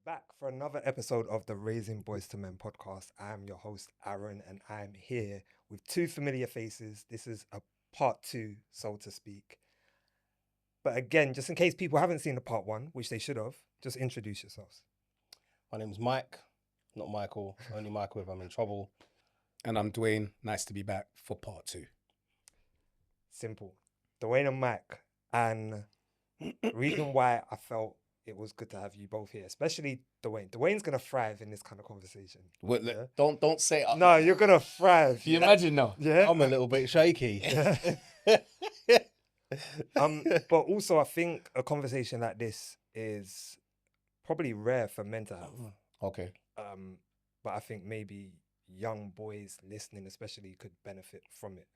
Back for another episode of the Raisingboystomen podcast. I am your host, Aaron, and I'm here with two familiar faces. This is a part two, so to speak. But again, just in case people haven't seen the part one, which they should have, just introduce yourselves. My name's Mike, not Michael. Only Michael if I'm in trouble. And I'm Dwayne. Nice to be back for part two. Simple. Dwayne and Mike. And reason why I felt it was good to have you both here, especially Dwayne. Dwayne's going to thrive in this kind of conversation. What, Yeah? Don't say it. No, you're going to thrive. Can you imagine now? Yeah. I'm a little bit shaky. But also I think a conversation like this is probably rare for men to have. Okay. But I think maybe young boys listening especially could benefit from it.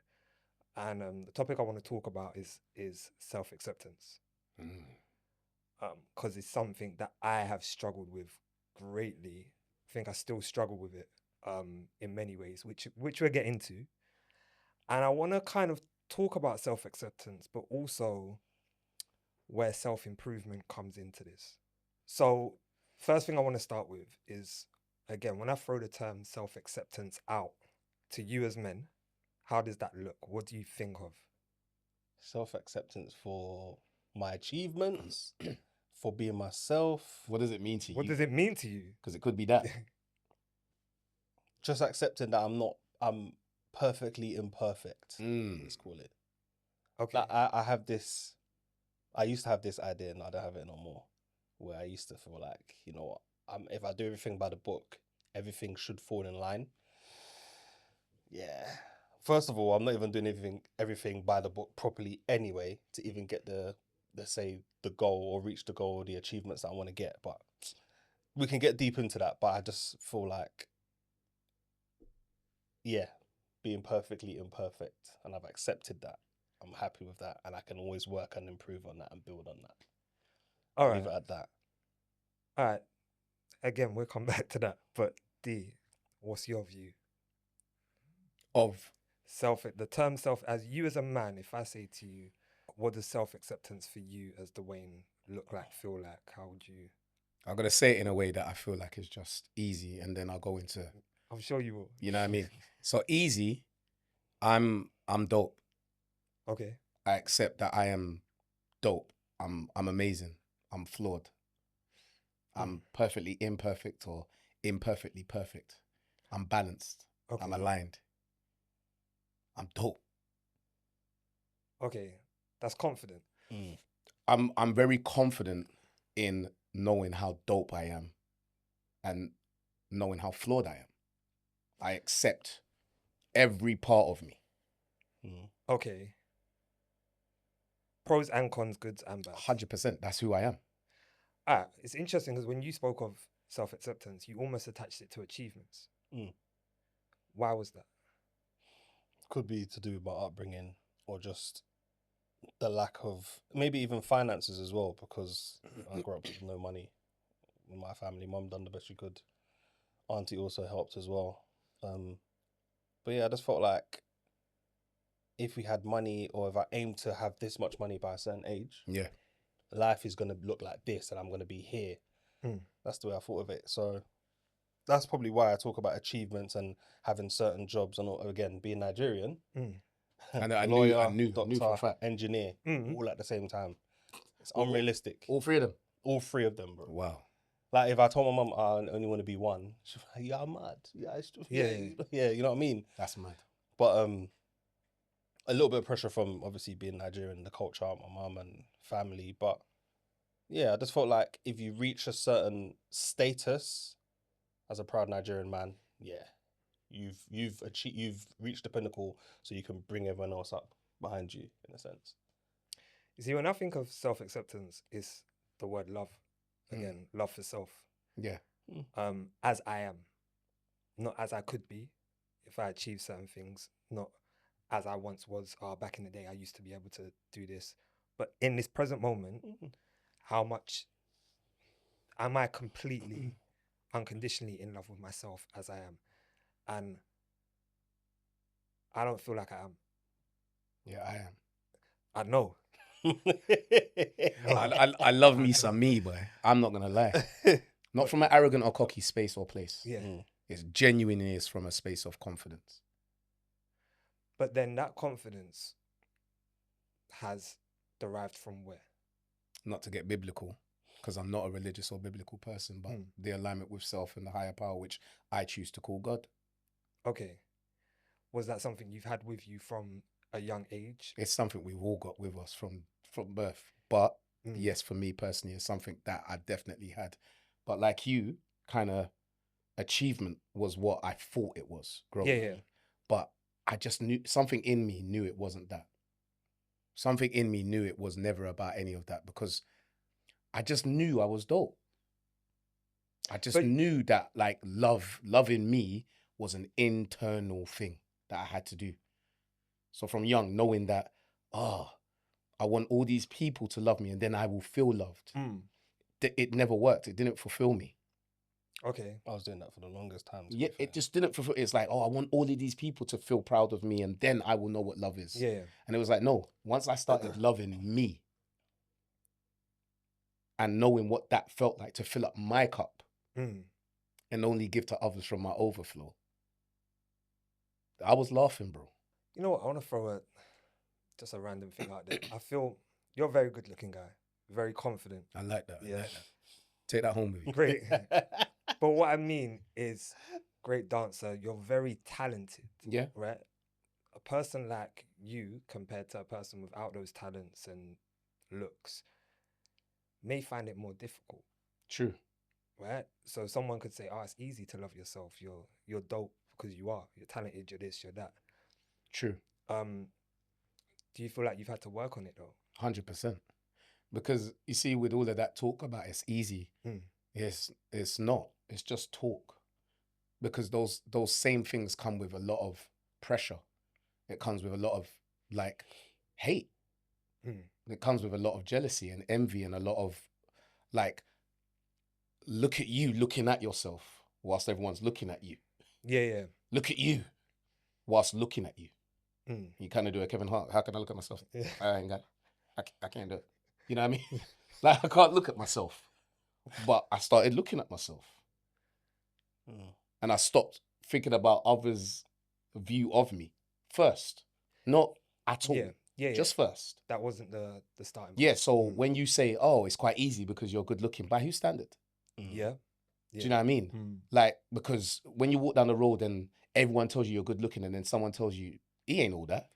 And the topic I want to talk about is self-acceptance. Because it's something that I have struggled with greatly. I think I still struggle with it in many ways, which we'll get into. And I want to kind of talk about self-acceptance, but also where self-improvement comes into this. So first thing I want to start with is, again, when I throw the term self-acceptance out to you as men, how does that look? What do you think of? Self-acceptance for my achievements, for being myself. What does it mean to you? What does it mean to you? Because it could be that. Just accepting that I'm perfectly imperfect. Let's call it. Okay. Like I used to have this idea, and I don't have it no more, where I used to feel like, you know what, if I do everything by the book, everything should fall in line. Yeah. First of all, I'm not even doing everything by the book properly anyway to even get the goal or reach the goal or the achievements that I want to get. But we can get deep into that. But I just feel like, yeah, being perfectly imperfect, and I've accepted that. I'm happy with that, and I can always work and improve on that and build on that. All right. Leave it at that. All right. Again, we'll come back to that. But D, what's your view? Of The term self, as you as a man, if I say to you, what does self-acceptance for you as Dwayne look like, feel like? How would you? I'm gonna say it in a way that I feel like is just easy, and then I'll go into. I'm sure you will. You know what I mean? So easy. I'm dope. Okay. I accept that I am dope. I'm amazing. I'm flawed. I'm perfectly imperfect or imperfectly perfect. I'm balanced. Okay. I'm aligned. I'm dope. Okay. That's confident. I'm very confident in knowing how dope I am and knowing how flawed I am. I accept every part of me. Okay. Pros and cons, goods and bads. 100%. That's who I am. It's interesting because when you spoke of self-acceptance, you almost attached it to achievements. Why was that? Could be to do with my upbringing or just the lack of maybe even finances as well, because I grew up with no money in my family. Mum done the best she could. Auntie also helped as well. But yeah, I just felt like if we had money, or if I aimed to have this much money by a certain age, Yeah. life is going to look like this and I'm going to be here. That's the way I thought of it. So that's probably why I talk about achievements and having certain jobs, and again, being Nigerian, And I lawyer, knew doctor, for a fact. engineer, all at the same time. It's All- unrealistic. All three of them. All three of them, bro. Wow. Like if I told my mum I only want to be one, she's like, "Yeah, I'm mad. Yeah, yeah, you know what I mean." That's mad. But a little bit of pressure from obviously being Nigerian, the culture, my mum and family. But yeah, I just felt like if you reach a certain status as a proud Nigerian man, yeah, you've reached the pinnacle, so you can bring everyone else up behind you in a sense. You see, when I think of self-acceptance, it's the word love. Again, love for self. Yeah. As I am, not as I could be if I achieved certain things, not as I once was. Back in the day, I used to be able to do this. But in this present moment, how much am I completely, unconditionally in love with myself as I am? And I don't feel like I am. Yeah, I am. I know. I love me some me, boy. I'm not gonna lie. Not from an arrogant or cocky space or place. Yeah. It's genuinely is from a space of confidence. But then that confidence has derived from where? Not to get biblical, because I'm not a religious or biblical person, but the alignment with self and the higher power, which I choose to call God. Okay. Was that something you've had with you from a young age? It's something we've all got with us from birth. But yes, for me personally, it's something that I definitely had. But like you, kind of achievement was what I thought it was growing up. But I just knew something in me knew it wasn't that. Something in me knew it was never about any of that, because I just knew I was dope. I just knew that like loving me was an internal thing that I had to do. So from young, knowing that, I want all these people to love me and then I will feel loved. It never worked. It didn't fulfill me. Okay. I was doing that for the longest time. Yeah, it just didn't fulfill. It's like, I want all of these people to feel proud of me and then I will know what love is. Yeah. And it was like, no, once I started loving me and knowing what that felt like to fill up my cup and only give to others from my overflow, I was laughing, bro. You know what? I want to throw just a random thing out there. I feel you're a very good looking guy, very confident. I like that. Yeah. I like that. Take that home with you. Great. But what I mean is, great dancer, you're very talented. Yeah. Right? A person like you, compared to a person without those talents and looks, may find it more difficult. True. Right? So someone could say, it's easy to love yourself. You're dope because you are. You're talented, you're this, you're that. True. Do you feel like you've had to work on it though? 100%. Because you see, with all of that talk about it's easy, it's not. It's just talk. Because those same things come with a lot of pressure. It comes with a lot of like hate. It comes with a lot of jealousy and envy and a lot of like, look at you looking at yourself whilst everyone's looking at you. Yeah. Look at you whilst looking at you. You kind of do a Kevin Hart. How can I look at myself? Yeah. I can't do it. You know what I mean? Like, I can't look at myself. But I started looking at myself. And I stopped thinking about others' view of me first. Not at all. Yeah. Just first. That wasn't the starting point. Yeah, so when you say, it's quite easy because you're good looking, by whose standard? Yeah. Do you know what I mean? Like, because when you walk down the road and everyone tells you you're good looking and then someone tells you, he ain't all that.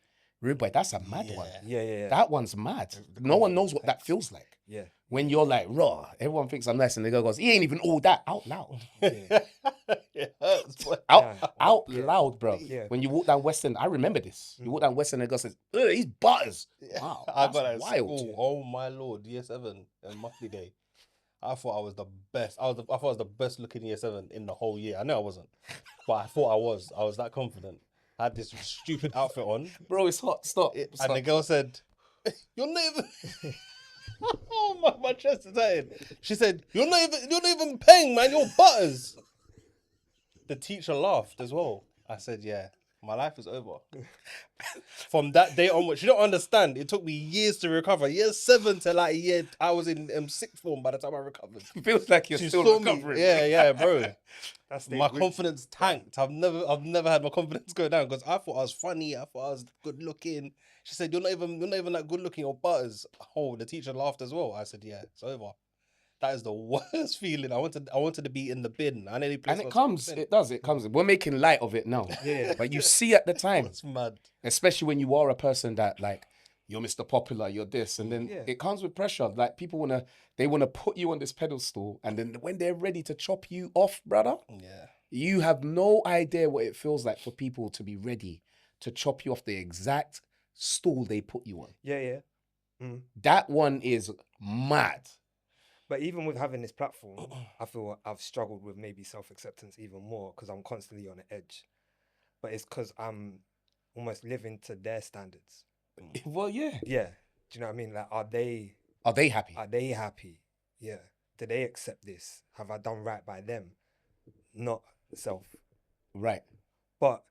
Rude boy, that's a mad one. Yeah. That one's mad. No one knows what that feels like. Yeah. When you're like, raw, everyone thinks I'm nice and the girl goes, he ain't even all that, out loud. It hurts. Out loud, bro. Yeah. When you walk down West End, I remember this. You walk down West End and the girl says, he's butters. Wow, I got that that's in wild. school. Oh my lord, year 7 and monthly day. I thought I was the best. I thought I was the best looking year 7 in the whole year. I know I wasn't, but I thought I was. I was that confident. I had this stupid outfit on. Bro, it's hot. Stop. And the girl said, "You're not even." Oh my chest is hurting. She said, "You're not even paying, man. You're butters." The teacher laughed as well. I said, "Yeah, my life is over." From that day onwards, you don't understand. It took me years to recover. Year 7 to like year, I was in sixth form by the time I recovered. It feels like you're She still saw me. recovering. Yeah, bro. My Confidence tanked. I've never had my confidence go down because I thought I was funny. I thought I was good looking. She said, "You're not even that good looking or butters." Oh, the teacher laughed as well. I said, "Yeah, it's over." That is the worst feeling. I wanted to be in the bin. I nearly placed And it myself comes. in the bin. It does. It comes. We're making light of it now. Yeah. But you see at the time, It's mad. especially when you are a person that like, you're Mr. Popular, you're this, and then it comes with pressure. Like people wanna put you on this pedestal, and then when they're ready to chop you off, brother, you have no idea what it feels like for people to be ready to chop you off the exact stool they put you on. Yeah. That one is mad. But even with having this platform, I feel I've struggled with maybe self-acceptance even more because I'm constantly on the edge. But it's because I'm almost living to their standards. Well, yeah. Yeah. Do you know what I mean? Like, are they happy? Are they happy? Yeah. Do they accept this? Have I done right by them? Not self. Right. But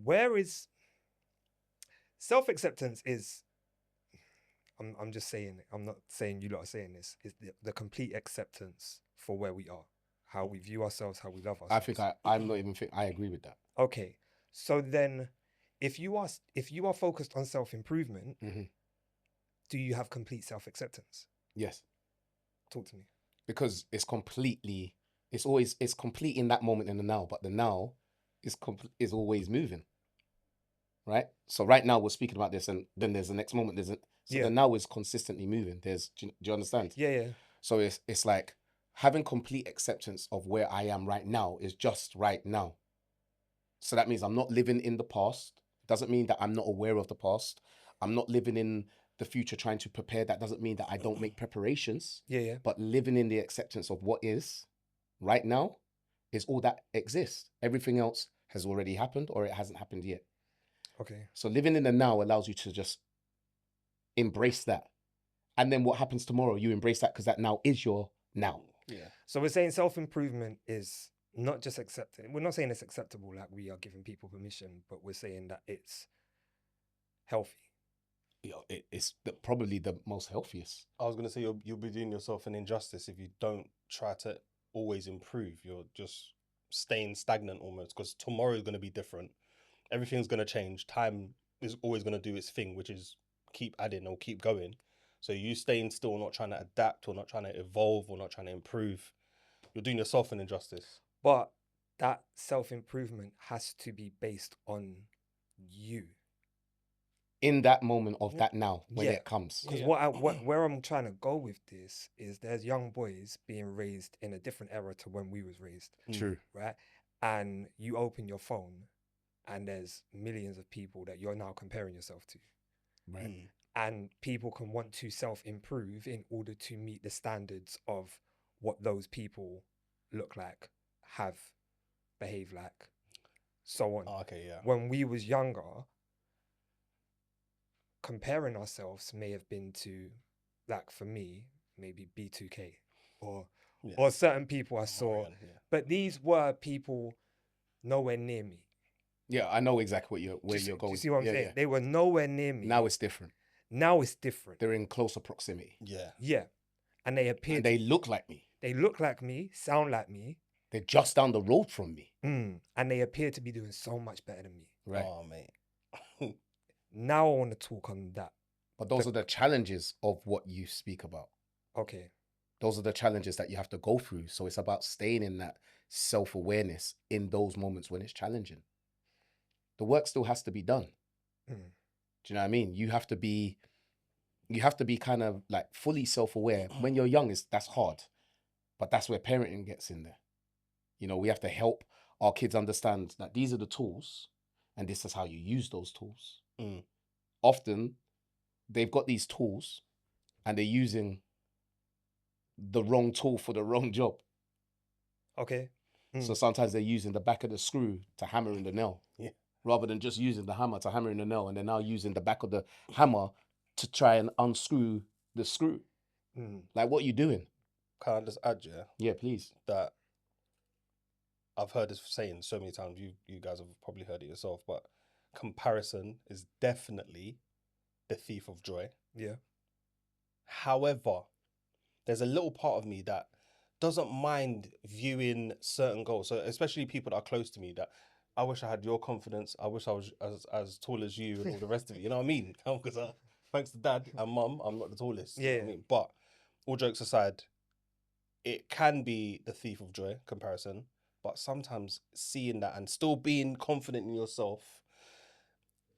where is self-acceptance is, I'm just saying it. I'm not saying you lot are saying this. Is the complete acceptance for where we are, how we view ourselves, how we love I ourselves. think I'm not even think I agree with that. Okay, so then, if you are focused on self-improvement, Mhm. do you have complete self-acceptance? Yes, Talk to me. because it's complete in that moment in the now, but the now is always moving, right? So right now we're speaking about this, and then there's the next moment. So Yeah. the now is consistently moving. Do you understand? Yeah. So it's like having complete acceptance of where I am right now is just right now. So that means I'm not living in the past. Doesn't mean that I'm not aware of the past. I'm not living in the future trying to prepare. That doesn't mean that I don't make preparations. Yeah. But living in the acceptance of what is right now is all that exists. Everything else has already happened or it hasn't happened yet. Okay. So living in the now allows you to just embrace that. And then what happens tomorrow, you embrace that because that now is your now. Yeah. So we're saying self-improvement is not just accepting. We're not saying it's acceptable, like we are giving people permission, but we're saying that it's healthy. It's probably the most healthiest. I was gonna say you'll be doing yourself an injustice if you don't try to always improve. You're just staying stagnant almost, because tomorrow is gonna be different. Everything's gonna change. Time is always gonna do its thing, which is keep adding or keep going. So you staying still, not trying to adapt or not trying to evolve or not trying to improve, you're doing yourself an injustice. But that self-improvement has to be based on you. In that moment of that now, when Yeah. it comes. Because Yeah. where I'm trying to go with this is there's young boys being raised in a different era to when we was raised, True. right? And you open your phone and there's millions of people that you're now comparing yourself to. Right. And people can want to self-improve in order to meet the standards of what those people look like, have, behave like, so on. Okay, yeah. When we was younger, comparing ourselves may have been to, like for me, maybe B2K or Yeah. or certain people I saw, Marion, yeah. but these were people nowhere near me. Yeah, I know exactly where Do you're going. you see what I'm saying? Yeah. They were nowhere near me. Now it's different. Now it's different. They're in closer proximity. Yeah. Yeah. And they appear And they look like me. they look like me, sound like me, They're just down the road from me. and they appear to be doing so much better than me. Right. Oh mate. Now I want to talk on that. But those are the challenges of what you speak about. Okay. Those are the challenges that you have to go through. So it's about staying in that self-awareness in those moments when it's challenging. The work still has to be done. Mm. Do you know what I mean? You have to be kind of like fully self-aware. When you're young, that's hard. But that's where parenting gets in there. You know, we have to help our kids understand that these are the tools and this is how you use those tools. Mm. Often they've got these tools and they're using the wrong tool for the wrong job. Okay. So sometimes they're using the back of the screw to hammer in the nail. Yeah. Rather than just using the hammer to hammer in the nail, and they're now using the back of the hammer to try and unscrew the screw. Like, what are you doing? Can I just add, yeah, Yeah, please. that I've heard this saying so many times. You guys have probably heard it yourself, but comparison is definitely the thief of joy. Yeah. However, there's a little part of me that doesn't mind viewing certain goals. So especially people that are close to me, that I wish I had your confidence. I wish I was as tall as you and all the rest of it. You know what I mean? Because thanks to dad and mum, I'm not the tallest. You know what I mean? But all jokes aside, it can be the thief of joy, comparison. But sometimes seeing that and still being confident in yourself,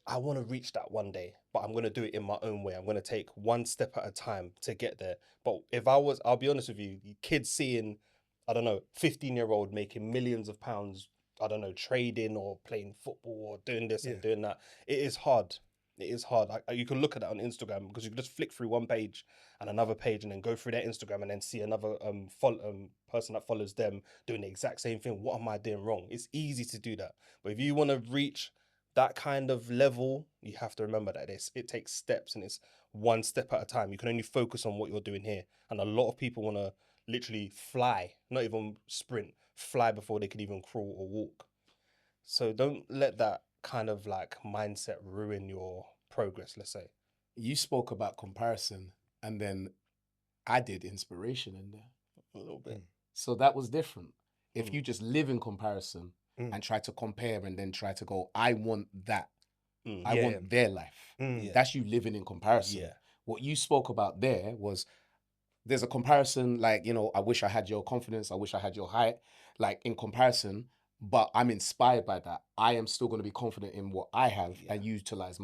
I want to reach that one day, but I'm going to do it in my own way. I'm going to take one step at a time to get there. But I'll be honest with you, kids seeing, I don't know, 15-year-old making millions of pounds, I don't know, trading or playing football or doing this and doing that. It is hard. It is hard. You can look at that on Instagram, because you can just flick through one page and another page and then go through their Instagram and then see another person that follows them doing the exact same thing. What am I doing wrong? It's easy to do that. But if you want to reach that kind of level, you have to remember that it takes steps, and it's one step at a time. You can only focus on what you're doing here. And a lot of people want to literally fly, not even sprint, fly before they can even crawl or walk. So don't let that kind of like mindset ruin your progress, let's say. you spoke about comparison, and then I did inspiration in there. A little bit. So that was different. If Mm. you just live in comparison Mm. and try to compare and then try to go, I want that. Mm. I Yeah, want yeah. their life. Mm. That's you living in comparison. Yeah. What you spoke about there was there's a comparison, like, you know, I wish I had your confidence, I wish I had your height, like in comparison, but I'm inspired by that. I am still going to be confident in what I have and utilize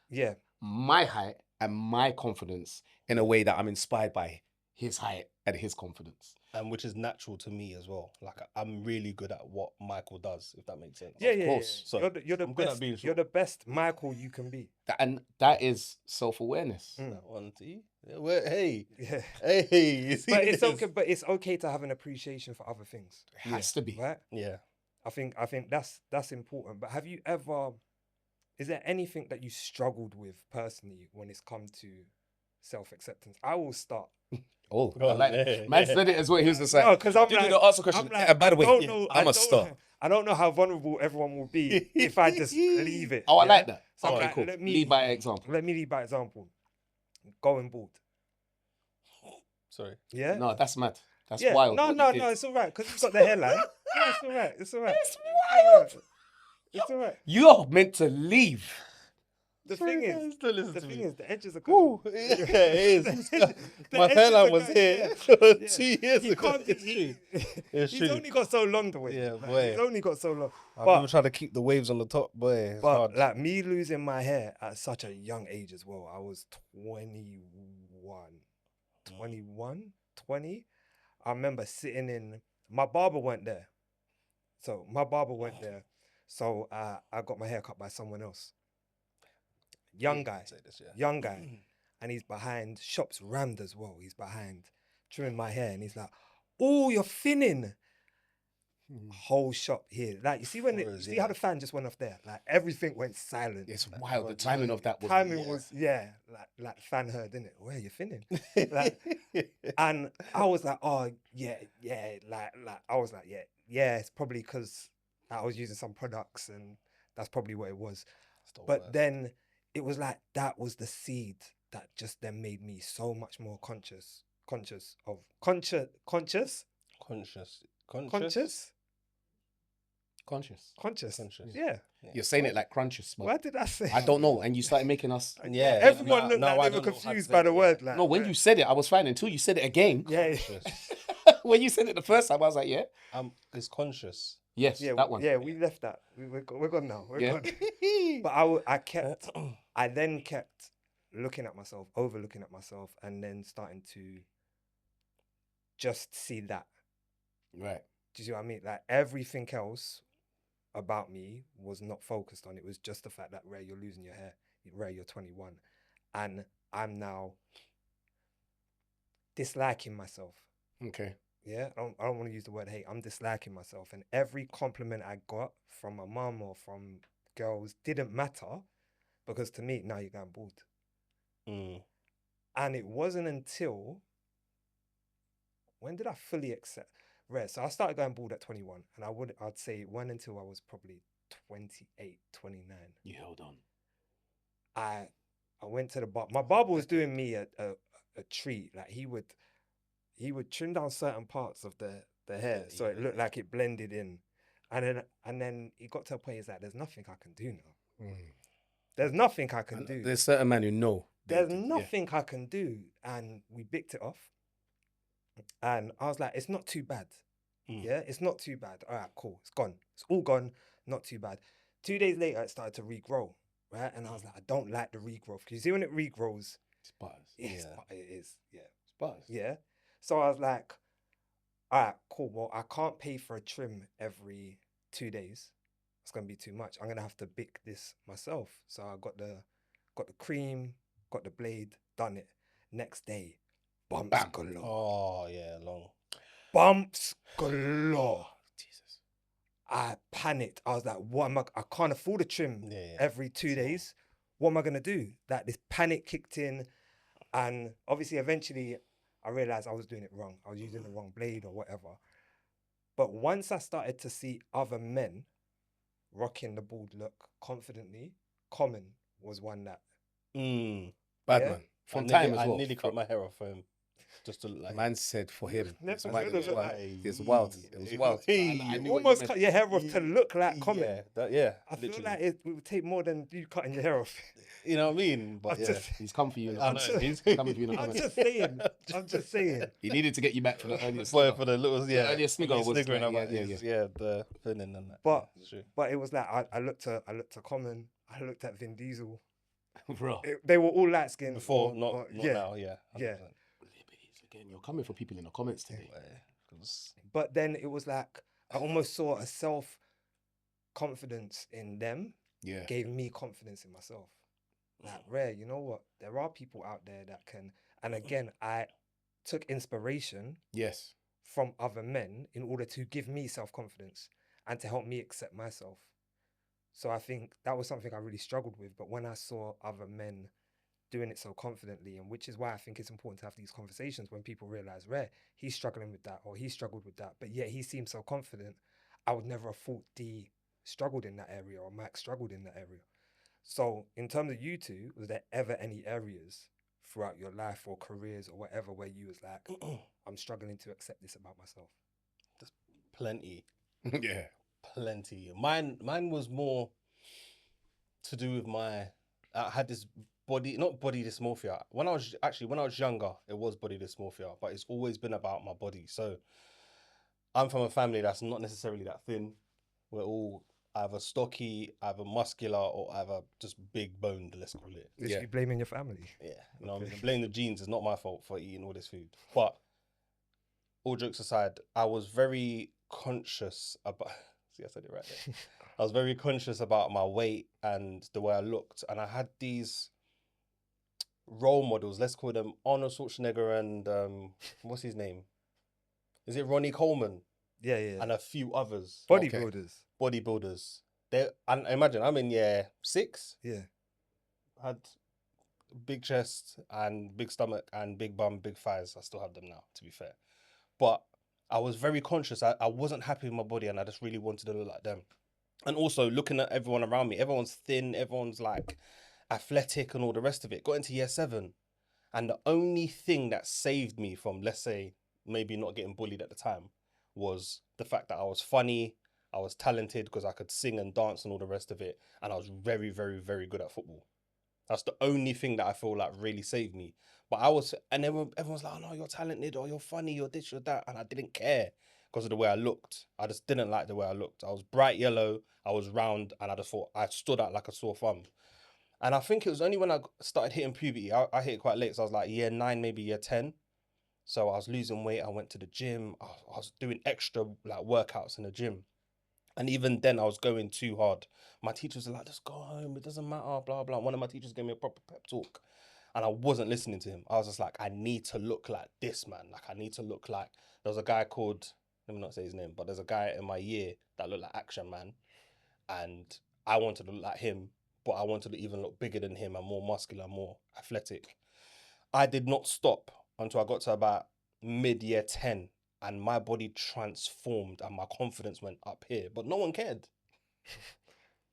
Yeah. my height and my confidence in a way that I'm inspired by his height and his confidence. And which is natural to me as well. Like I'm really good at what Michael does, if that makes sense. Yeah, Of yeah, course. yeah. So You're the I'm good at best. being You're short. the best Michael you can be. And that is self-awareness. That one, see? Hey, Yeah. hey, you see But it's this? okay. But it's okay to have an appreciation for other things, It has to be. right? Yeah. I think that's important. But have you ever? Is there anything that you struggled with personally when it's come to self-acceptance? I will start. Oh, Go I on, like yeah, man yeah. said it as well. He was just like, No, because I'm did like, you ask a question? I'm like, By the way, I don't know, I'm I a don't star. know- I don't know how vulnerable everyone will be if I just leave it. Oh, I yeah? like that. So I'm Okay, like, cool. let me Lead by example. Let me lead by example. Going bald. Sorry. Yeah. No, that's mad. That's Yeah. wild. No, what no, you did. no. It's all right because you've got the hairline. Yeah, it's all right. It's all right. It's wild. It's all right. You're meant to leave. The Sorry, thing guys, is, don't listen the to thing me. is, the edges are Woo, good. yeah, it is. The My edges hairline are was good, here yeah. 2 years He ago. can't. It's He, true. It's he's true. only got so long to wait. Yeah, Like, boy. he's only got so long. I've But been trying to keep the waves on the top, boy. It's But hard. like me losing my hair at such a young age as well. I was 20. I remember sitting in, my barber went there. So my barber went there. So I got my hair cut by someone else. Young guy. Say this, yeah. Young guy. And he's behind, shops rammed as well. He's behind trimming my hair. And he's like, oh, you're thinning. Whole shop here. Like, you see when you see how the fan just went off there? Like, everything went silent. It's wild. The timing of that was Timing was, like the fan heard, didn't it? Where you thinning? Like, and I was like, oh, yeah, like, I was like, yeah, it's probably because I was using some products and that's probably what it was. But then it was like, that was the seed that just then made me so much more conscious. Yeah. You're saying it like crunches, man. What did I say? I don't know. And you started making us. Yeah. Everyone looked now like I they were don't know how to confused say by it, the yeah. word. Like, No, when you said it, I was fine until you said it again. yeah, When you said it the first time, I was like, yeah. It's conscious. Yes, yeah, that one. Yeah, we left that. We're gone now. We're Yeah. gone. But I then kept looking at myself, overlooking at myself, and then starting to just see that. Right. Do you see what I mean? Like everything else about me was not focused on. It was just the fact that Ray, you're losing your hair. Ray, you're 21, and I'm now disliking myself. Okay. Yeah, I don't want to use the word hate. I'm disliking myself, and every compliment I got from my mum or from girls didn't matter because to me, now you're going bald. And it wasn't until when did I fully accept? Right, so I started going bald at 21, and I'd say it went until I was probably 28, 29. You held on. I went to the bar. My barber was doing me a treat. Like he would trim down certain parts of the hair so it looked like it blended in, and then it got to a point. It's like there's nothing I can do now. There's nothing I can do. There's certain men who know. There's nothing I can do, and we bicked it off. And I was like, it's not too bad. Yeah, it's not too bad. All right, cool. It's gone. It's all gone. Not too bad. 2 days later, it started to regrow. Right, and I was like, I don't like the regrowth because you see when it regrows, It's butters. it is. Yeah. It's butters. Yeah. So I was like, all right, cool. Well, I can't pay for a trim every 2 days. It's gonna be too much. I'm gonna have to bick this myself. So I got the cream, got the blade, done it. Next day, bumps galore. Oh yeah, long. Bumps galore. Jesus. I panicked. I was like, what am I can't afford a trim every 2 days. What am I gonna do? Like this panic kicked in, and obviously eventually I realized I was doing it wrong. I was using the wrong blade or whatever. But once I started to see other men rocking the bald look confidently, Common was one that Bad Yeah. man. From I time nearly, as well. I nearly cut my hair off for him, just to look like. Man said for him. Never It's heard wild. of It's it. wild. It's wild. It was wild. I You knew what almost meant. cut your hair off to look like Common. Yeah, yeah. I feel literally. like it would take more than you cutting your hair off. You know what I mean? But I'm yeah, just, He's come for you in the I know, comments. he's- He's coming for you in the I'm comments. just saying. I'm just saying. He needed to get you back for the earliest. for snigger. the little earlier snigger was sniggering like, about yeah, his- the thinning and that. But- yeah, it's true. But it was like I looked at Common. I looked at Vin Diesel. Bro. They were all light skinned Before, not yeah. now. Yeah, Yeah. 100%. Again, you're coming for people in the comments today. Yeah, 'cause- But then it was like I almost saw a self confidence in them Yeah. gave me confidence in myself. Like, rare, you know what? There are people out there that can. And again, I took inspiration Yes. from other men in order to give me self confidence and to help me accept myself. So I think that was something I really struggled with. But when I saw other men doing it so confidently, and which is why I think it's important to have these conversations when people realize, rare, he's struggling with that or he struggled with that, but yet he seems so confident. I would never have thought D struggled in that area or Max struggled in that area. So in terms of you two, was there ever any areas throughout your life or careers or whatever where you was like, I'm struggling to accept this about myself? plenty. Yeah. Plenty. Mine was more to do with I had this not body dysmorphia. When I was younger, it was body dysmorphia, but it's always been about my body. So I'm from a family that's not necessarily that thin. We're all either stocky, either muscular, or either just big boned, let's call it. Is Yeah. you blaming your family? Yeah. You know, I blame the genes. It's not my fault for eating all this food. But all jokes aside, I was very conscious about see, I said it right there. I was very conscious about my weight and the way I looked. And I had these role models, let's call them Arnold Schwarzenegger and what's his name? Is it Ronnie Coleman? Yeah, yeah. And a few others. Bodybuilders. Bodybuilders. And imagine I'm in year 6, Yeah. had big chest and big stomach and big bum, big thighs. I still have them now, to be fair. But I was very conscious. I wasn't happy with my body and I just really wanted to look like them. And also looking at everyone around me, everyone's thin, everyone's like athletic and all the rest of it. Got into year 7. And the only thing that saved me from, let's say, maybe not getting bullied at the time was the fact that I was funny, I was talented because I could sing and dance and all the rest of it. And I was very, very, very good at football. That's the only thing that I feel like really saved me. But everyone's like, oh no, you're talented or you're funny, you're this, you're that. And I didn't care because of the way I looked. I just didn't like the way I looked. I was bright yellow, I was round, and I just thought I stood out like a sore thumb. And I think it was only when I started hitting puberty, I hit it quite late. So I was like year 9, maybe year 10. So I was losing weight. I went to the gym. I was doing extra like workouts in the gym. And even then I was going too hard. My teachers were like, just go home. It doesn't matter, blah, blah. One of my teachers gave me a proper pep talk. And I wasn't listening to him. I was just like, I need to look like this, man. Like, I need to look like... There was a guy called... Let me not say his name, but there's a guy in my year that looked like Action Man. And I wanted to look like him, but I wanted to even look bigger than him and more muscular, more athletic. I did not stop until I got to about mid-year 10 and my body transformed and my confidence went up here, but no one cared.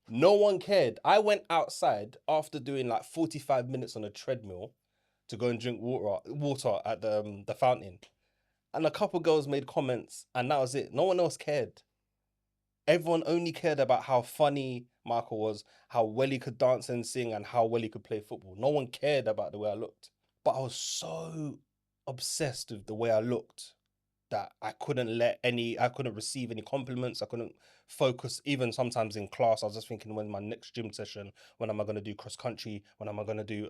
No one cared. I went outside after doing like 45 minutes on a treadmill to go and drink water at the fountain. And a couple girls made comments and that was it. No one else cared. Everyone only cared about how funny Michael was, how well he could dance and sing, and how well he could play football. No one cared about the way I looked. But I was so obsessed with the way I looked that I couldn't receive any compliments. I couldn't focus. Even sometimes in class, I was just thinking, when's my next gym session? When am I going to do cross country? When am I going to do,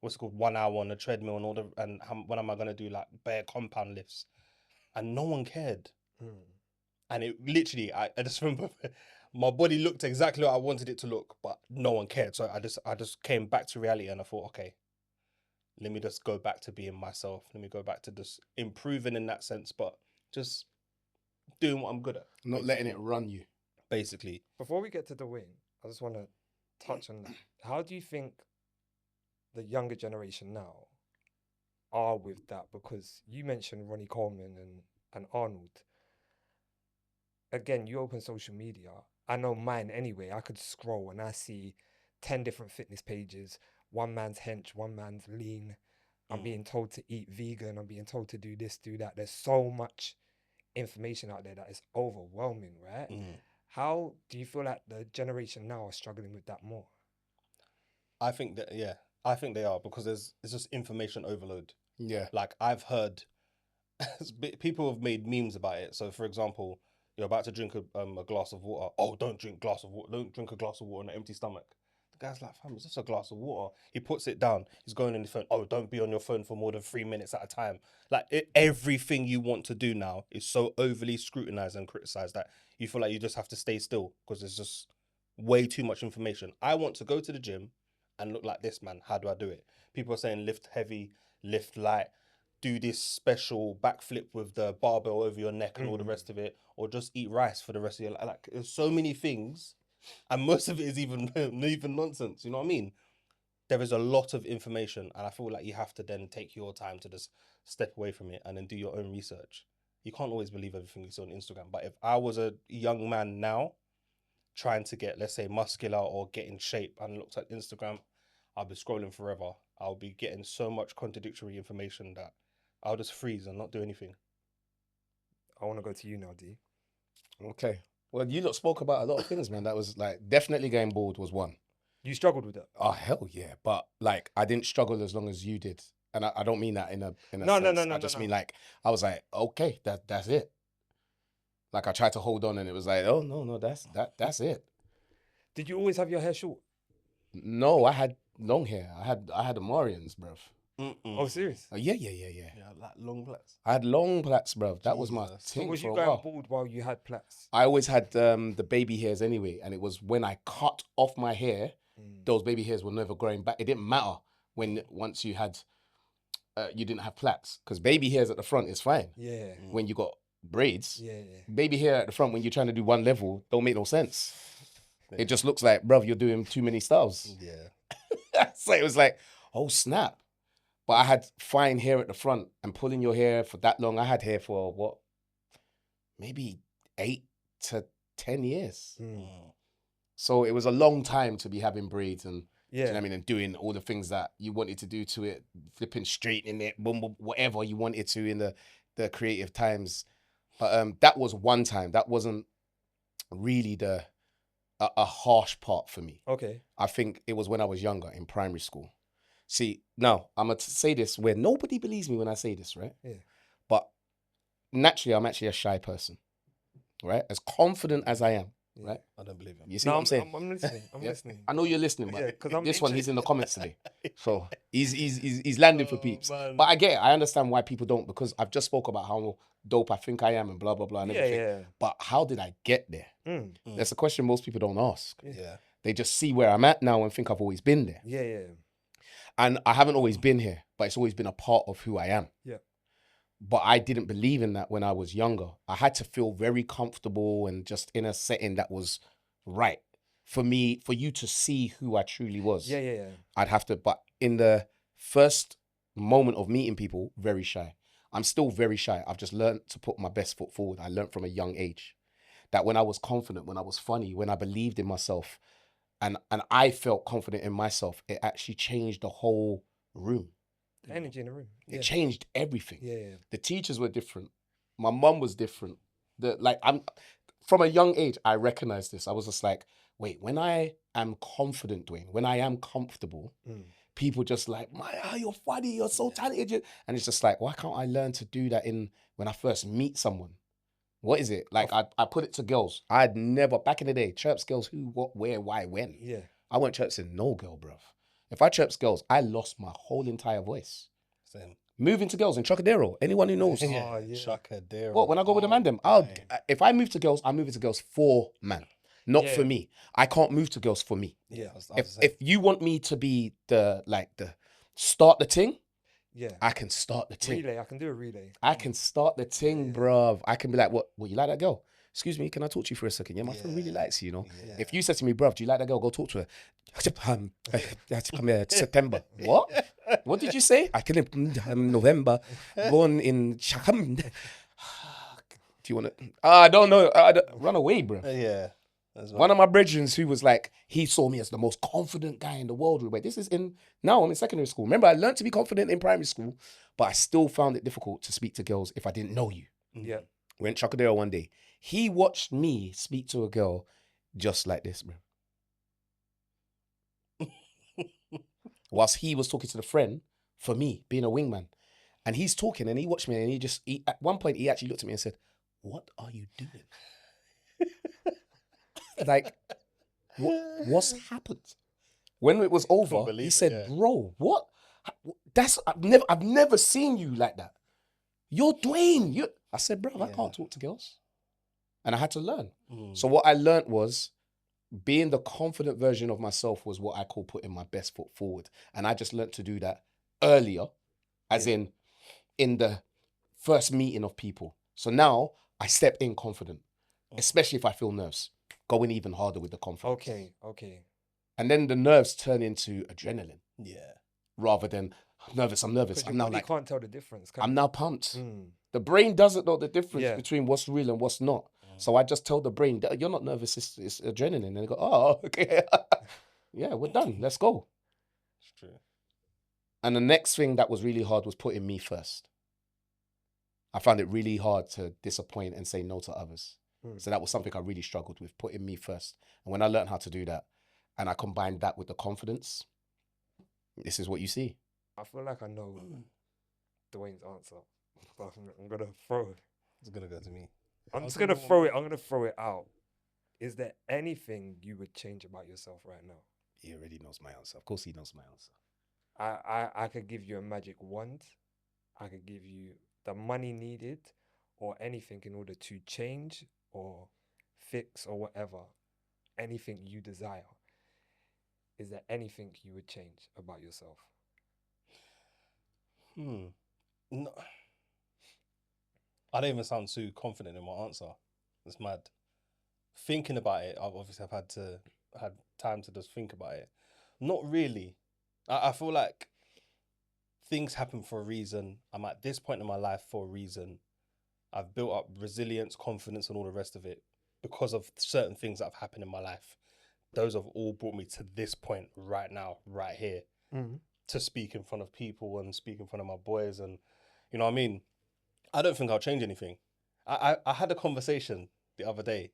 what's it called, 1 hour on the treadmill when am I going to do like bare compound lifts? And no one cared. And it literally, I just remember my body looked exactly what I wanted it to look, but no one cared. So I just came back to reality and I thought, okay, let me just go back to being myself. Let me go back to just improving in that sense, but just doing what I'm good at. Not letting it run you. Basically. Before we get to the win, I just want to touch on that. How do you think the younger generation now are with that? Because you mentioned Ronnie Coleman and Arnold. Again, you open social media. I know mine anyway. I could scroll and I see 10 different fitness pages one man's hench, one man's lean. I'm being told to eat vegan. I'm being told to do this, do that. There's so much information out there that is overwhelming, right? How do you feel like the generation now are struggling with that more? I think that, I think they are, because it's just information overload. Yeah. Like, I've heard people have made memes about it. So, for example, you're about to drink a glass of water. Oh, don't drink a glass of water on an empty stomach. The guy's like, fam, it's just a glass of water. He puts it down. He's going on his phone. Oh, don't be on your phone for more than 3 minutes at a time. Like, everything you want to do now is so overly scrutinized and criticized that you feel like you just have to stay still because there's just way too much information. I want to go to the gym and look like this, man. How do I do it? People are saying lift heavy, lift light, do this special backflip with the barbell over your neck and all the rest of it, or just eat rice for the rest of your life. Like, there's so many things, and most of it is even nonsense. You know what I mean? There is a lot of information, and I feel like you have to then take your time to just step away from it and then do your own research. You can't always believe everything you see on Instagram. But if I was a young man now trying to get, let's say, muscular or get in shape and looked at Instagram, I'll be scrolling forever. I'll be getting so much contradictory information that I'll just freeze and not do anything. I want to go to you now, D. Okay. Well, you lot spoke about a lot of things, man. That was like definitely getting bored was one. You struggled with that? Oh hell yeah! But like, I didn't struggle as long as you did, and I don't mean that in a No, sense. I just mean like I was like, okay, that's it. Like I tried to hold on, and it was like, oh no, that's it. Did you always have your hair short? No, I had long hair. I had Amarians, bruv. Oh, serious? Yeah. Yeah, like long plaits. I had long plaits, bruv. That was my Jesus. So thing was for you a going while. bald while you had plaits? I always had the baby hairs anyway, and it was when I cut off my hair, those baby hairs were never growing back. It didn't matter when once you had, you didn't have plaits, because baby hairs at the front is fine. Yeah. When you got braids, Yeah. baby hair at the front when you're trying to do one level don't make no sense. It just looks like, bruv, you're doing too many styles. Yeah. So it was like, oh snap. But I had fine hair at the front, and pulling your hair for that long, I had hair for what? Maybe 8 to 10 years. So it was a long time to be having braids and do you know what I mean, and doing all the things that you wanted to do to it, flipping straight in it, boom, boom, whatever you wanted to in the creative times. But that was one time. That wasn't really a harsh part for me. Okay. I think it was when I was younger in primary school. See, now I'm going to say this where nobody believes me when I say this, right? Yeah. But naturally, I'm actually a shy person, right? As confident as I am, right? I don't believe him. You see what I'm saying? I'm listening. I'm Yeah. listening. I know you're listening, but Yeah, 'cause I'm this one, he's interested. in the comments today. So he's landing for peeps. Man. But I get it. I understand why people don't, because I've just spoke about how dope I think I am and blah, blah, blah and everything. Yeah. But how did I get there? That's a question most people don't ask. Yeah. They just see where I'm at now and think I've always been there. Yeah. And I haven't always been here, but it's always been a part of who I am. Yeah. But I didn't believe in that when I was younger. I had to feel very comfortable and just in a setting that was right for me, for you to see who I truly was. Yeah. I'd have to, but in the first moment of meeting people, very shy. I'm still very shy. I've just learned to put my best foot forward. I learned from a young age that when I was confident, when I was funny, when I believed in myself, and I felt confident in myself, it actually changed the whole room. The energy in the room. It changed everything. Yeah. The teachers were different. My mum was different. I'm from a young age, I recognized this. I was just like, wait, when I am confident, Dwayne, when I am comfortable, people just like, Maya, you're funny, you're so talented. And it's just like, why can't I learn to do that when I first meet someone? What is it? Like, I put it to girls. I'd never, back in the day, chirps girls who, what, where, why, when. Yeah. I weren't chirping no girl, bruv. If I chirps girls, I lost my whole entire voice. Same. Moving to girls in Chocadero, anyone who knows. Yeah. Chocadero. What, when I go with the man them, if I move to girls, I'm moving to girls for man, not for me. I can't move to girls for me. Yeah. If you want me to be the start the ting, Yeah. I can start the ting. Relay. I can do a relay. I can start the ting, bruv. I can be like, what, you like that girl? Excuse me, can I talk to you for a second? Yeah, my friend really likes you, you know. Yeah. If you said to me, bruv, do you like that girl? Go talk to her. Come here, September. What? What did you say? I can November. Born in Shakam. Do you want to? I don't know. Run away, bruv. Yeah. One of my brethren who was like, he saw me as the most confident guy in the world. Wait, this is now I'm in secondary school. Remember, I learned to be confident in primary school, but I still found it difficult to speak to girls if I didn't know you. Yeah. We went Chocodero one day. He watched me speak to a girl just like this, bro. Whilst he was talking to the friend for me, being a wingman. And he's talking and he watched me and at one point he actually looked at me and said, "What are you doing?" Like, what's happened? When it was over, he said, "Bro, what? I've never seen you like that. You're Dwayne." I said, "Bro, I can't talk to girls." And I had to learn. So what I learned was being the confident version of myself was what I call putting my best foot forward. And I just learned to do that earlier, as in the first meeting of people. So now I step in confident, especially if I feel nerves, going even harder with the confidence. Okay. And then the nerves turn into adrenaline. Yeah. Rather than I'm nervous. Because I'm your now body like, can't tell the difference. I'm now pumped. Mm. The brain doesn't know the difference Yeah. between what's real and what's not. So I just tell the brain, you're not nervous, it's adrenaline. And they go, oh, okay. Yeah, we're done. Let's go. It's true. And the next thing that was really hard was putting me first. I found it really hard to disappoint and say no to others. So that was something I really struggled with, putting me first. And when I learned how to do that, and I combined that with the confidence, this is what you see. I feel like I know Dwayne's answer. So I'm gonna throw it. It's gonna go to me. I'm just gonna throw it. I'm gonna throw it out. Is there anything you would change about yourself right now? He already knows my answer. Of course he knows my answer. I could give you a magic wand. I could give you the money needed or anything in order to change or fix or whatever. Anything you desire. Is there anything you would change about yourself? No. I don't even sound too confident in my answer. It's mad. Thinking about it, I've had time to just think about it. Not really. I feel like things happen for a reason. I'm at this point in my life for a reason. I've built up resilience, confidence, and all the rest of it because of certain things that have happened in my life. Those have all brought me to this point right now, right here, to speak in front of people and speak in front of my boys. And you know what I mean? I don't think I'll change anything. I had a conversation the other day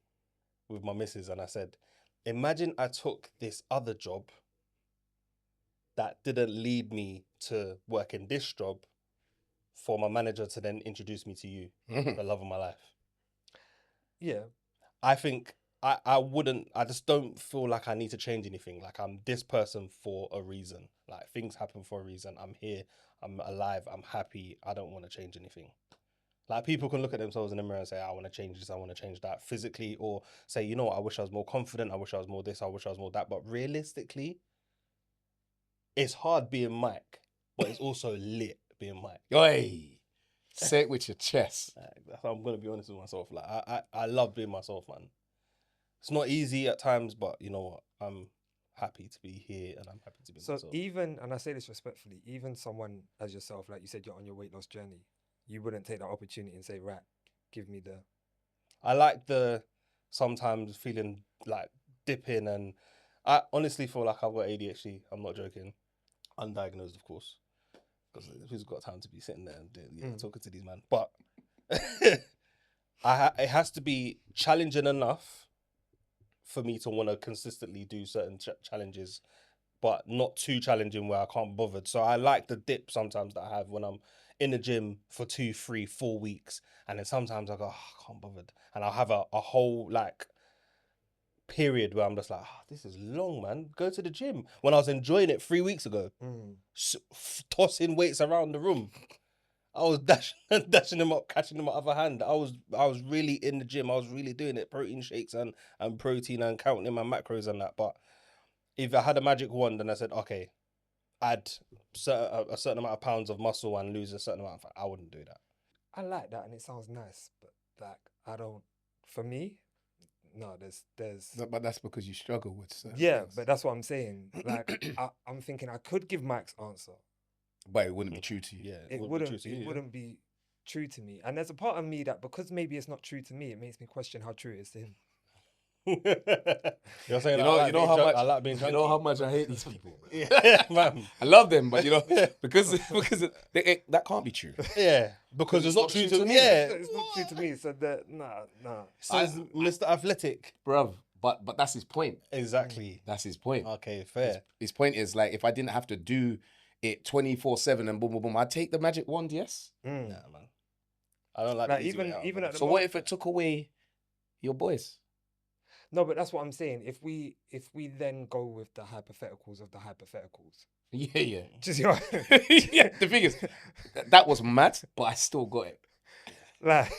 with my missus and I said, imagine I took this other job that didn't lead me to work in this job for my manager to then introduce me to you, the love of my life. Yeah. I think I wouldn't, I just don't feel like I need to change anything. Like I'm this person for a reason. Like things happen for a reason. I'm here, I'm alive, I'm happy. I don't want to change anything. Like people can look at themselves in the mirror and say, I want to change this, I want to change that physically, or say, you know what, I wish I was more confident, I wish I was more this, I wish I was more that. But realistically, it's hard being Mike, but it's also lit being Mike. Oi! Say it with your chest. I'm going to be honest with myself. Like I love being myself, man. It's not easy at times, but you know what? I'm happy to be here and I'm happy to be myself. So even, and I say this respectfully, even someone as yourself, like you said, you're on your weight loss journey, you wouldn't take that opportunity and say, right, give me the... I like the sometimes feeling like dipping, and I honestly feel like I've got ADHD. I'm not joking. Undiagnosed, of course. Because who's got time to be sitting there and talking to these men? But it has to be challenging enough for me to want to consistently do certain challenges, but not too challenging where I can't be bothered. So I like the dip sometimes that I have when I'm in the gym for 2, 3, 4 weeks. And then sometimes I go, oh, I can't be bothered. And I'll have a whole like period where I'm just like, oh, this is long, man. Go to the gym. When I was enjoying it 3 weeks ago, tossing weights around the room. I was dashing them up, catching them with my other hand. I was really in the gym. I was really doing it. Protein shakes and protein and counting my macros and that. But if I had a magic wand and I said, okay, add a certain amount of pounds of muscle and lose a certain amount of fat, I wouldn't do that. I like that and it sounds nice, but like I don't, for me, no, there's No, but that's because you struggle with certain things. But that's what I'm saying. Like I'm thinking I could give Mike's answer, but it wouldn't be true to you. Yeah, it wouldn't be true to me. And there's a part of me that because maybe it's not true to me, it makes me question how true it is to him. You're saying You know, how much, I like being you know how chunky. much I hate these people. Bro. Yeah, man. I love them, but because that can't be true. Yeah, because it's not true to me. Yeah, It's not true to me. So that nah. says Mr. Athletic. Bruv. But that's his point. Exactly. That's his point. Okay, fair. His point is like, if I didn't have to do it 24/7 and boom, boom, boom, I'd take the magic wand, yes. Nah, man. I don't like Like the easy way out, even man. at the So what if it took away your boys? No, but that's what I'm saying. If we then go with the hypotheticals of the hypotheticals, Yeah. just you know, Yeah. The thing is, that was mad, but I still got it. like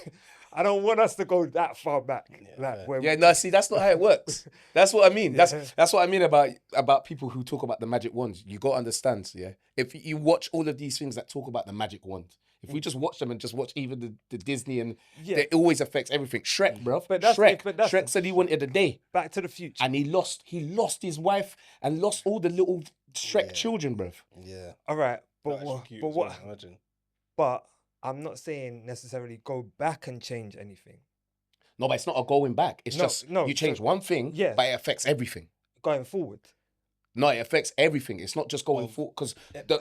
I don't want us to go that far back. Like where Yeah, no, see, that's not how it works. That's what I mean. Yeah. That's what I mean about people who talk about the magic wand. You got to understand, yeah. If you watch all of these things that talk about the magic wand, if we just watch them and just watch even the Disney and it always affects everything. Shrek, bro. But that's- Shrek. but that's- Shrek said he wanted a day, Back to the Future. and he lost his wife and lost all the little Shrek children, bro. Yeah. All right, but That's what? cute But as what? well, imagine. But I'm not saying necessarily go back and change anything. No, but it's not a going back. It's No, just no, you change so- one thing, yeah. but it affects everything. Going forward. No, it affects everything. It's not just going forward because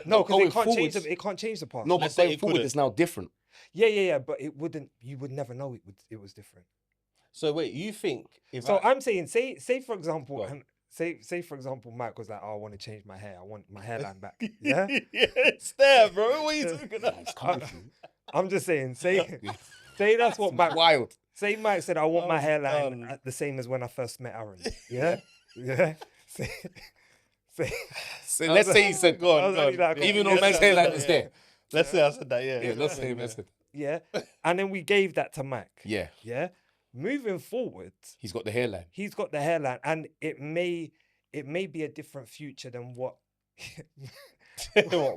No, because going it can't change. forwards- It can't change the past. No, Let's but say going it forward couldn't. is now different. Yeah. But it wouldn't. You would never know it was different. So wait, you think if So I, I'm saying, say for example, Go on. say for example, Mike was like, oh, I want to change my hair. I want my hairline back. Yeah. yeah, it's there, bro. What are you talking about? It's coming through. I'm just saying, say that's what Mike. Wild. Say Mike said, I want my I'm hairline done. the same as when I first met Aaron. Yeah. Yeah. Say. So let's say he said, Go I on, was go only on. like, even yeah, though man's hairline is there. Let's say I said that, yeah. Yeah, let's say that's it. Yeah. And then we gave that to Mike. Yeah, Yeah. Moving forward, he's got the hairline. he's got the hairline, and it may be a different future than what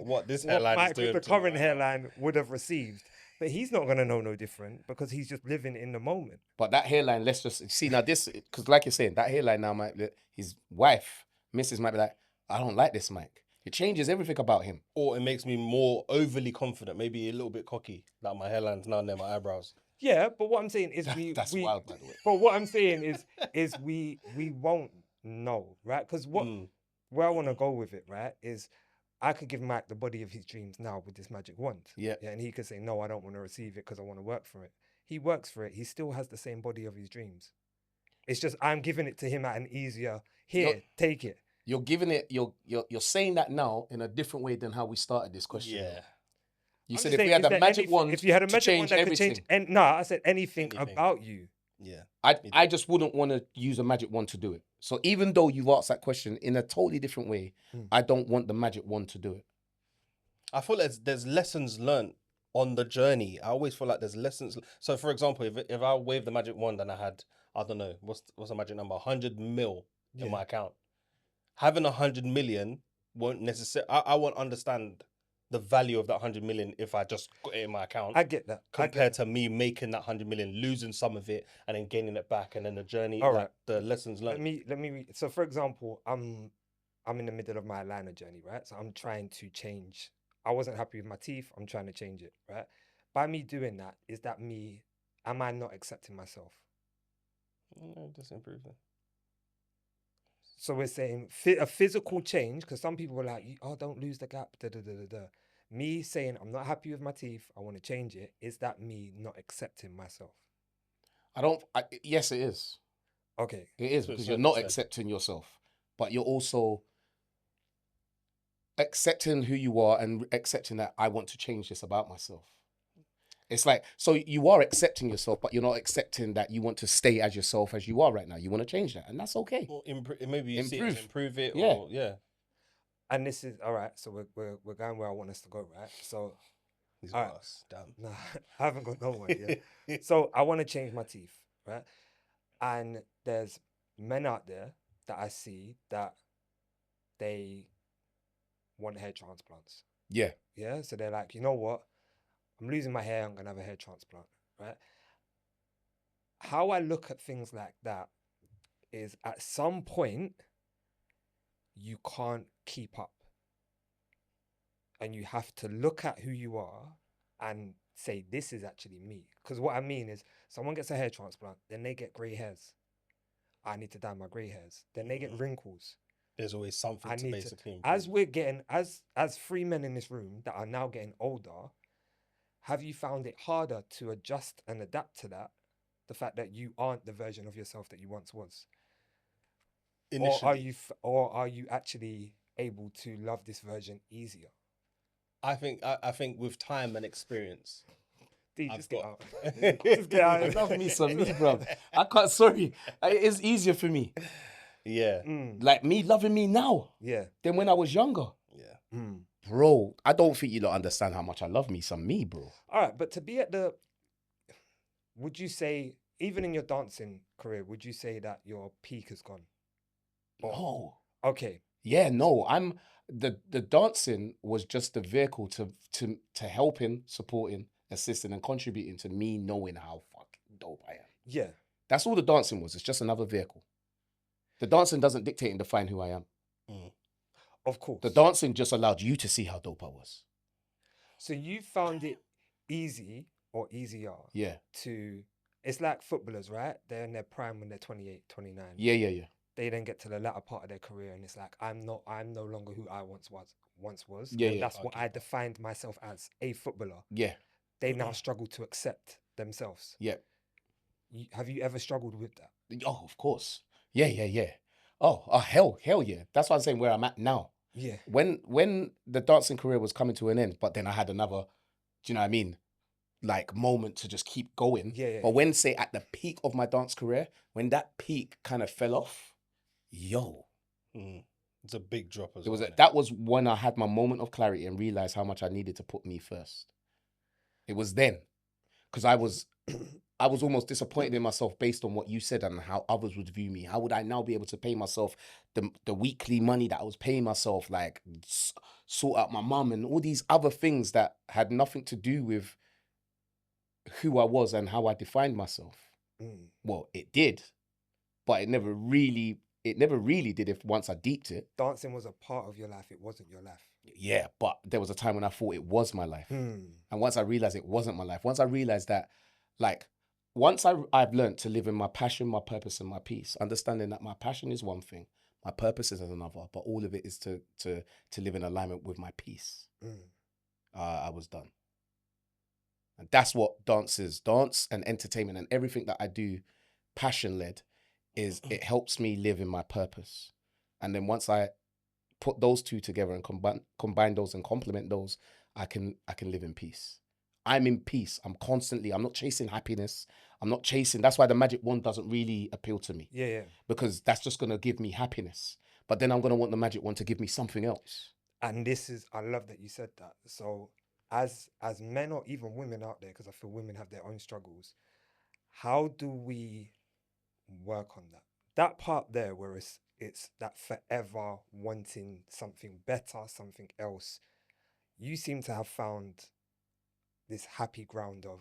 what this hairline is Mike doing. with the to me current right now. hairline would have received. But he's not gonna know no different because he's just living in the moment. But that hairline, let's just see now this, because like you're saying, that hairline now might, his wife, Mrs. might be like, I don't like this, Mike. It changes everything about him. Or it makes me more overly confident, maybe a little bit cocky, like my hairline's now near my eyebrows. Yeah, but what I'm saying is That's we wild, by the way. But what I'm saying is we won't know, right? Because where I want to go with it, right, is I could give Mike the body of his dreams now with this magic wand. Yeah. And he could say, no, I don't want to receive it because I want to work for it. He works for it. He still has the same body of his dreams. It's just I'm giving it to him at an easier, here, take it. You're giving it, you're saying that now in a different way than how we started this question. Yeah. You I'm said just if we saying, had is a there magic anything- wand if you had a to magic change wand that everything, could change, no, I said anything Anything. about you. Yeah. I just wouldn't want to use a magic wand to do it. So even though you've asked that question in a totally different way, I don't want the magic wand to do it. I feel like there's lessons learned on the journey. I always feel like there's lessons. So, for example, if I waved the magic wand and I had, I don't know, what's the magic number? 100 mil in my account. Having 100 million won't necessarily. I won't understand the value of that 100 million if I just got it in my account. I get that. Compared to me making that 100 million, losing some of it, and then gaining it back, and then the journey, All like, right. the lessons Let learned. me read. So, for example, I'm in the middle of my eyeliner journey, right? So I'm trying to change. I wasn't happy with my teeth. I'm trying to change it, right? By me doing that, is that me? Am I not accepting myself? No, just improve it. So we're saying a physical change, because some people were like, "Oh, don't lose the gap." Da, da, da, da, da. Me saying I'm not happy with my teeth. I want to change it. Is that me not accepting myself? Yes, it is. Okay. It is To a because you're certain not extent. accepting yourself, but you're also accepting who you are and accepting that I want to change this about myself. It's like, so you are accepting yourself, but you're not accepting that you want to stay as yourself as you are right now. You want to change that, and that's okay. Or maybe you see it as Improve. improve it. Yeah. Or, yeah. And this is all right. So we're going where I want us to go, right? So He's All got right. us. Damn. nah, I haven't got no one yet. So I want to change my teeth, right? And there's men out there that I see that they want hair transplants. Yeah. Yeah. So they're like, you know what? I'm losing my hair. I'm gonna have a hair transplant, right? How I look at things like that is at some point you can't keep up. And you have to look at who you are and say, this is actually me. Because what I mean is someone gets a hair transplant, then they get grey hairs. I need to dye my grey hairs. Then they get wrinkles. There's always something I to need to, basically as improve. we're getting, as three men in this room that are now getting older, have you found it harder to adjust and adapt to that? The fact that you aren't the version of yourself that you once was, Initially, or are you actually able to love this version easier? I think with time and experience, D, I've just get got. out. Just get out. I love me some me, bro. I can't. Sorry, it's easier for me. Yeah, Like me loving me now Yeah. than when I was younger, yeah. bro. I don't think you don't understand how much I love me some me, bro. All right, but to be at the, would you say, even in your dancing career, would you say that your peak has gone? No. Okay. Yeah, no. I'm the dancing was just the vehicle to helping, supporting, assisting, and contributing to me knowing how fucking dope I am. Yeah. That's all the dancing was. It's just another vehicle. The dancing doesn't dictate and define who I am. Of course. The dancing just allowed you to see how dope I was. So you found it easy or easier Yeah. to, it's like footballers, right? They're in their prime when they're 28, 29. Yeah. They then get to the latter part of their career and it's like, I'm no longer who I once was. Yeah, or yeah. that's what I defined myself as, a footballer. Yeah. They now struggle to accept themselves. Yeah. Have you ever struggled with that? Oh, of course. Yeah. Oh, hell yeah. That's what I'm saying where I'm at now. Yeah. When the dancing career was coming to an end, but then I had another, do you know what I mean? Like moment to just keep going. Yeah. But when, say, at the peak of my dance career, when that peak kind of fell off, yo, It's a big drop as it was well. that was when I had my moment of clarity and realized how much I needed to put me first. It was then, because I was almost disappointed in myself based on what you said and how others would view me. How would I now be able to pay myself the weekly money that I was paying myself, like sort out my mum and all these other things that had nothing to do with who I was and how I defined myself. Well, it did, but it never really did if once I deeped it. Dancing was a part of your life. It wasn't your life. Yeah, but there was a time when I thought it was my life. And once I realized it wasn't my life, once I realized that, like, once I've learned to live in my passion, my purpose, and my peace, understanding that my passion is one thing, my purpose is another, but all of it is to live in alignment with my peace. I was done. And that's what dance is. Dance and entertainment and everything that I do, passion-led, is it helps me live in my purpose. And then once I put those two together and combine those and complement those, I can live in peace. I'm in peace. I'm not chasing happiness. That's why the magic wand doesn't really appeal to me. Yeah. Because that's just going to give me happiness. But then I'm going to want the magic wand to give me something else. And I love that you said that. So as men or even women out there, because I feel women have their own struggles, how do we work on that? That part there where it's that forever wanting something better, something else. You seem to have found this happy ground of,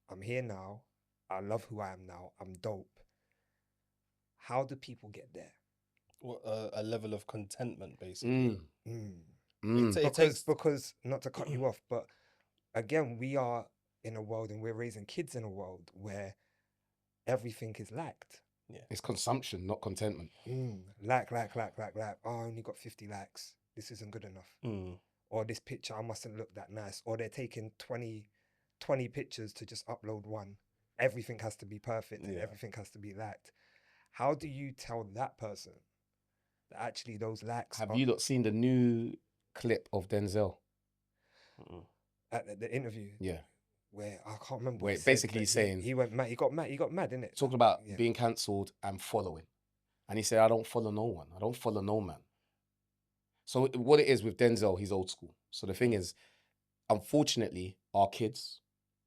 I'm here now, I love who I am now, I'm dope. How do people get there? Well, a level of contentment, basically. Because not to cut you off, but again, we are in a world and we're raising kids in a world where everything is liked. Yeah. It's consumption, not contentment. Like. Oh, I only got 50 likes. This isn't good enough. Or this picture, I mustn't look that nice. Or they're taking 20 pictures to just upload one. Everything has to be perfect and everything has to be liked. How do you tell that person that actually those likes Have you not seen the new clip of Denzel? At the interview? Yeah. Where I can't remember. Where basically he's saying he went mad. He got mad, didn't it? Talking about being cancelled and following. And he said, I don't follow no one. I don't follow no man. So what it is with Denzel, he's old school. So the thing is, unfortunately, our kids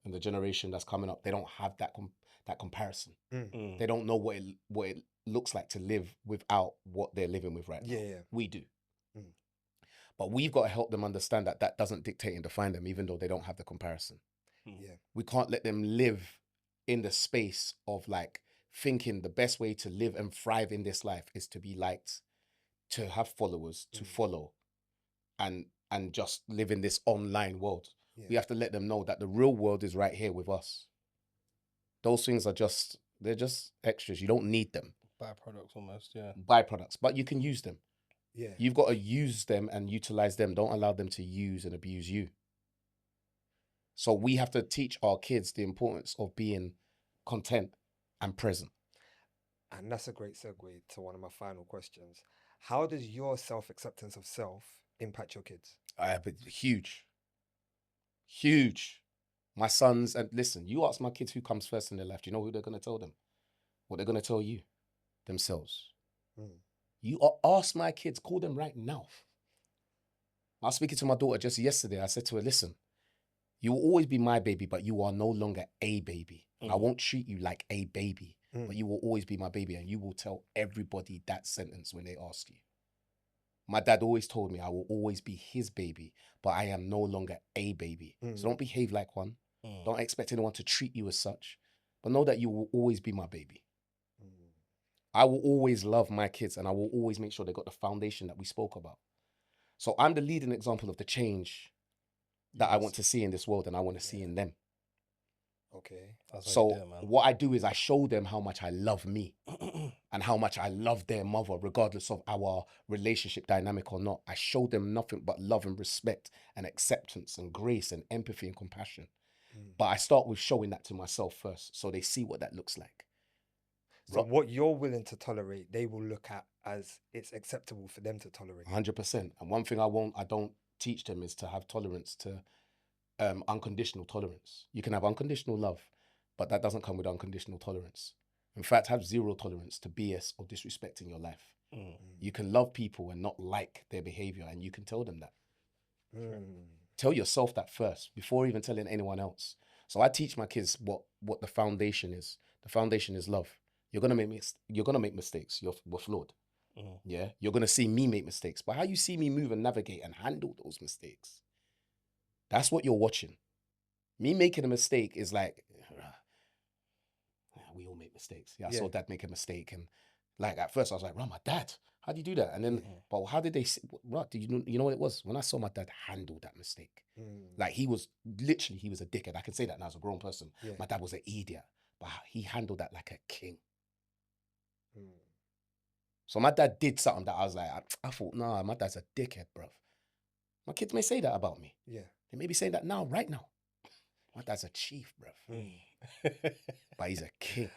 and the generation that's coming up, they don't have that comparison. They don't know what it looks like to live without what they're living with right now. Yeah. We do. But we've got to help them understand that doesn't dictate and define them, even though they don't have the comparison. Yeah. We can't let them live in the space of like thinking the best way to live and thrive in this life is to be liked, to have followers, to follow, and just live in this online world. We have to let them know that the real world is right here with us. Those things they're just extras. You don't need them. Byproducts almost, yeah. byproducts, but you can use them. Yeah. You've got to use them and utilize them. Don't allow them to use and abuse you. So we have to teach our kids the importance of being content and present. And that's a great segue to one of my final questions. How does your self-acceptance of self impact your kids? I have a huge. My sons, and listen, you ask my kids who comes first in their life, do you know who they're going to tell them? What they're going to tell you? Themselves. Mm. You ask my kids, call them right now. I was speaking to my daughter just yesterday. I said to her, listen, you will always be my baby, but you are no longer a baby. I won't treat you like a baby, but you will always be my baby, and you will tell everybody that sentence when they ask you. My dad always told me I will always be his baby, but I am no longer a baby. So don't behave like one. Don't expect anyone to treat you as such, but know that you will always be my baby. I will always love my kids, and I will always make sure they got the foundation that we spoke about. So I'm the leading example of the change that I want to see in this world, and I want to see in them. Okay. So what I do is I show them how much I love me and how much I love their mother, regardless of our relationship dynamic or not. I show them nothing but love and respect and acceptance and grace and empathy and compassion. But I start with showing that to myself first, so they see what that looks like. So what you're willing to tolerate, they will look at as it's acceptable for them to tolerate. 100%. And one thing I don't teach them is to have tolerance to unconditional tolerance. You can have unconditional love, but that doesn't come with unconditional tolerance. In fact, have zero tolerance to BS or disrespect in your life. You can love people and not like their behavior, and you can tell them that. Tell yourself that first before even telling anyone else. So I teach my kids what the foundation is. The foundation is love. You're gonna make mistakes. We're flawed. Yeah, you're gonna see me make mistakes, but how you see me move and navigate and handle those mistakes, that's what you're watching. Me making a mistake is like, we all make mistakes. Yeah, I saw dad make a mistake, and like at first I was like, "Right, my dad, how do you do that?" And then, but how did they? Right, did you know what it was? When I saw my dad handle that mistake, like he was a dickhead. I can say that now as a grown person. My dad was an idiot, but he handled that like a king. So my dad did something that I was like, I thought, nah, my dad's a dickhead, bruv. My kids may say that about me. Yeah. They may be saying that now, right now. My dad's a chief, bruv. But he's a king.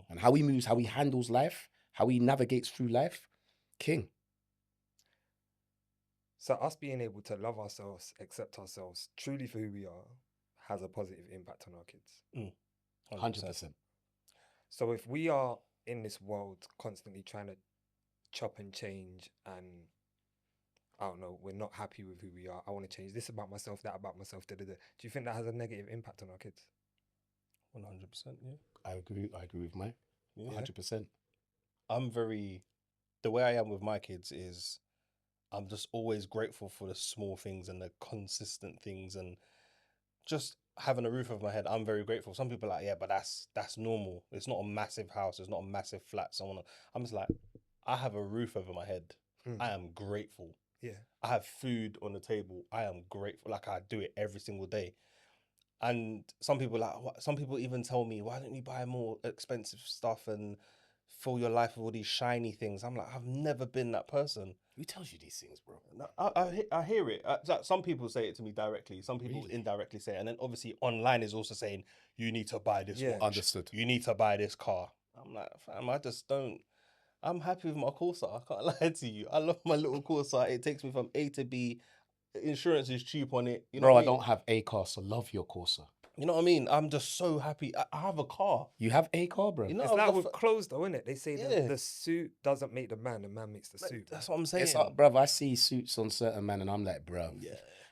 And how he moves, how he handles life, how he navigates through life, king. So us being able to love ourselves, accept ourselves truly for who we are, has a positive impact on our kids. 100%. So if we are in this world constantly trying to chop and change, and I don't know, we're not happy with who we are, I want to change this about myself, that about myself, do you think that has a negative impact on our kids? 100%, yeah. I agree with Mike. 100%. The way I am with my kids is I'm just always grateful for the small things and the consistent things, and just having a roof over my head. I'm very grateful. Some people are like, yeah, but that's normal. It's not a massive house. It's not a massive flat. I'm just like, I have a roof over my head. I am grateful. Yeah. I have food on the table. I am grateful. Like, I do it every single day. And some people even tell me, why don't you buy more expensive stuff and fill your life with all these shiny things? I'm like, I've never been that person. Who tells you these things, bro? No, I hear it. Some people say it to me directly. Some people indirectly say it. And then obviously online is also saying, you need to buy this watch. Understood. You need to buy this car. I'm like, fam, I just don't. I'm happy with my Corsa. I can't lie to you. I love my little Corsa. It takes me from A to B. Insurance is cheap on it. You know Bro, what I don't have a car, so love your Corsa. You know what I mean? I'm just so happy. I have a car. You have a car, bro. You know, It's like with clothes, though, isn't it? They say the suit doesn't make the man makes the suit. That's what I'm saying. It's like, bruv, I see suits on certain men, and I'm like, bruv,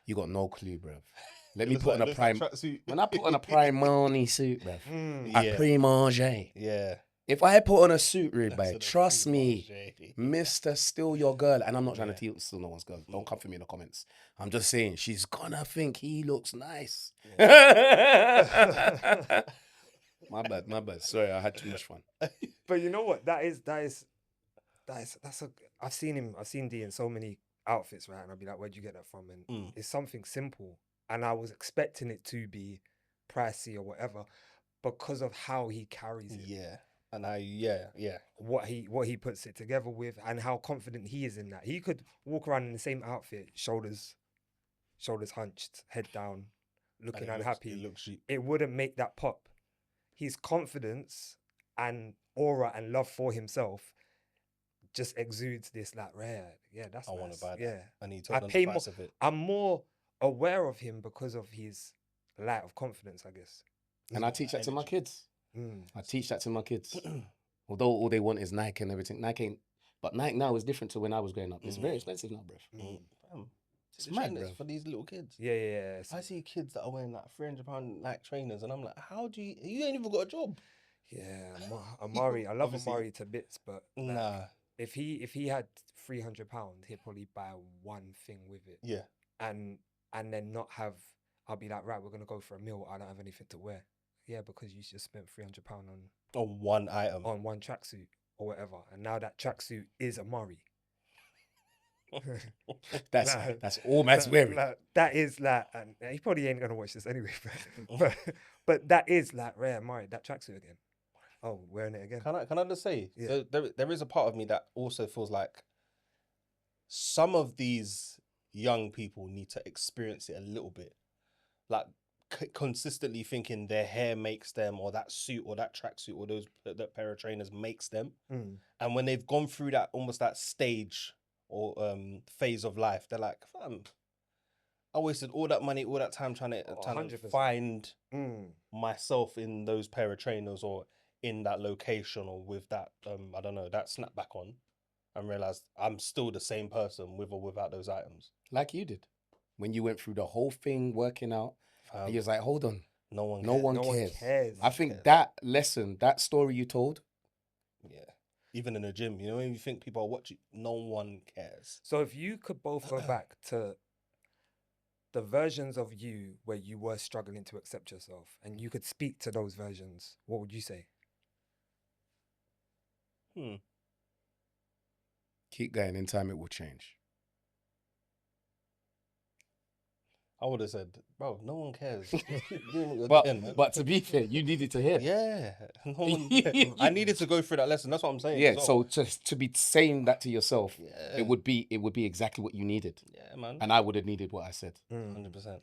you got no clue, bruv. Let me put on a prime. When I put on a Primani suit, bruv, a Primage. Yeah. If I put on a suit, rude boy, trust me, Mr. Still your girl. And I'm not trying to steal no one's girl. Don't come for me in the comments. I'm just saying, she's gonna think he looks nice. My bad. Sorry, I had too much fun. But you know what? That's I've seen D in so many outfits, right? And I'll be like, where'd you get that from? And it's something simple. And I was expecting it to be pricey or whatever because of how he carries it. Yeah. And yeah. what he puts it together with, and how confident he is in that. He could walk around in the same outfit, shoulders hunched, head down, looking unhappy. It wouldn't make that pop. His confidence and aura and love for himself just exudes this like rare. Yeah, that's I want nice. to buy that. Yeah, And he I told them pay the more. price of it. I'm more aware of him because of his light of confidence, I guess. And I teach that to my kids. Mm. I teach that to my kids. Although all they want is Nike and everything. But Nike now is different to when I was growing up. It's very expensive now, bruv. It's It's mad, trainers bruv. for these little kids. Yeah. I see kids that are wearing like £300 like trainers, and I'm like, how do you ain't even got a job? Yeah, Amari. I love Obviously- Amari to bits, but like, Nah. if he had £300, he'd probably buy one thing with it, Yeah. and then not have. I'll be like, right, we're gonna go for a meal. I don't have anything to wear. Yeah, because you just spent £300 On one item. on one tracksuit or whatever, and now that tracksuit is Amari. That's all man's wearing. That is like, and he probably ain't gonna watch this anyway, but that is like rare Amari, that tracksuit again. Oh, wearing it again. Can I just say, Yeah. there is a part of me that also feels like some of these young people need to experience it a little bit, like consistently thinking their hair makes them, or that suit, or that tracksuit, or that pair of trainers makes them. And when they've gone through that almost that stage or phase of life, they're like, fam, I wasted all that money, all that time trying to 100%. find myself in those pair of trainers, or in that location, or with that I don't know, that snapback on, and realized I'm still the same person with or without those items. Like you did. When you went through the whole thing working out, and you was like, hold on. No one cares. I think that lesson, that story you told. Yeah. Even in the gym, you know, when you think people are watching, no one cares. So if you could both go back to the versions of you where you were struggling to accept yourself, and you could speak to those versions, what would you say? Keep going. In time, it will change. I would have said, bro, no one cares. Just keep doing what you're doing, man. But to be fair, you needed to hear. Yeah. No one I needed to go through that lesson. That's what I'm saying. Yeah. So So to be saying that to yourself, yeah. it would be exactly what you needed. Yeah, man. And I would have needed what I said. 100%.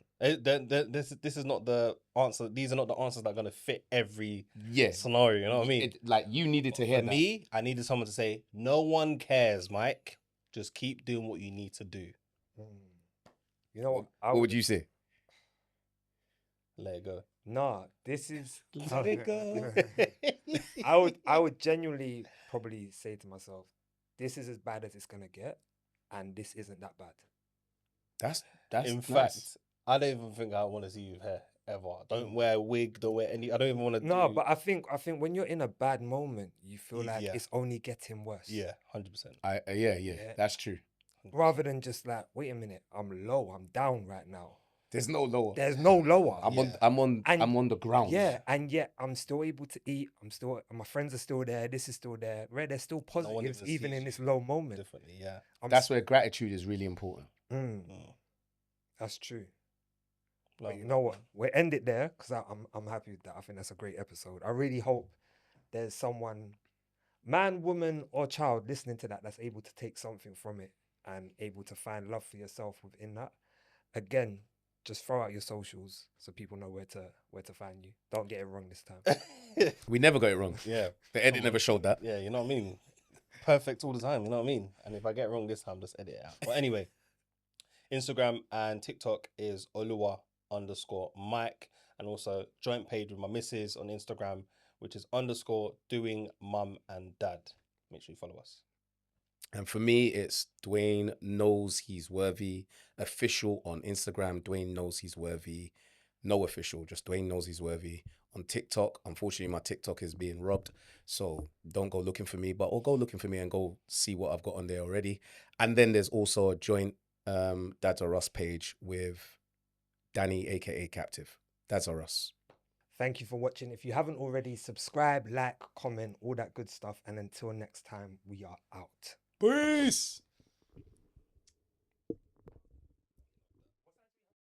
This is not the answer. These are not the answers that are gonna fit every scenario. You know what I mean? Like you needed to hear For that. me, I needed someone to say, no one cares, Mike. Just keep doing what you need to do. You know what? What would you say? Let it go. Nah, this is. Let it go. I would genuinely probably say to myself, this is as bad as it's gonna get, and this isn't that bad. That's In nice. fact, I don't even think I want to see you with hair ever. Don't wear a wig. Don't wear any. I don't even want to. No, but I think when you're in a bad moment, you feel like Yeah. it's only getting worse. Yeah, 100%. Yeah, that's true. Rather than just like, wait a minute, I'm low, I'm down right now. There's no lower. There's no lower. I'm on the ground. Yeah, and yet I'm still able to eat. My friends are still there. This is still there. Right, there's still positives even in this low moment. Definitely, yeah. That's where gratitude is really important. That's true. Love But you know what? We'll end it there because I'm happy with that. I think that's a great episode. I really hope there's someone, man, woman, or child listening to that's able to take something from it and able to find love for yourself within that. Again, just throw out your socials so people know where to find you. Don't get it wrong this time. We never got it wrong. Yeah. The edit never showed that. Yeah, you know what I mean? Perfect all the time, you know what I mean? And if I get it wrong this time, just edit it out. But anyway, Instagram and TikTok is Oluwa_Mike. And also joint page with my missus on Instagram, which is _doing mum and dad. Make sure you follow us. And for me, it's Dwayne Knows He's Worthy. Official on Instagram, Dwayne Knows He's Worthy. No official, just Dwayne Knows He's Worthy. On TikTok, unfortunately, my TikTok is being robbed. So don't go looking for me, or go looking for me and go see what I've got on there already. And then there's also a joint Dads Are Us page with Danny, aka Captive. Dads Are Us. Thank you for watching. If you haven't already, subscribe, like, comment, all that good stuff. And until next time, we are out. Peace.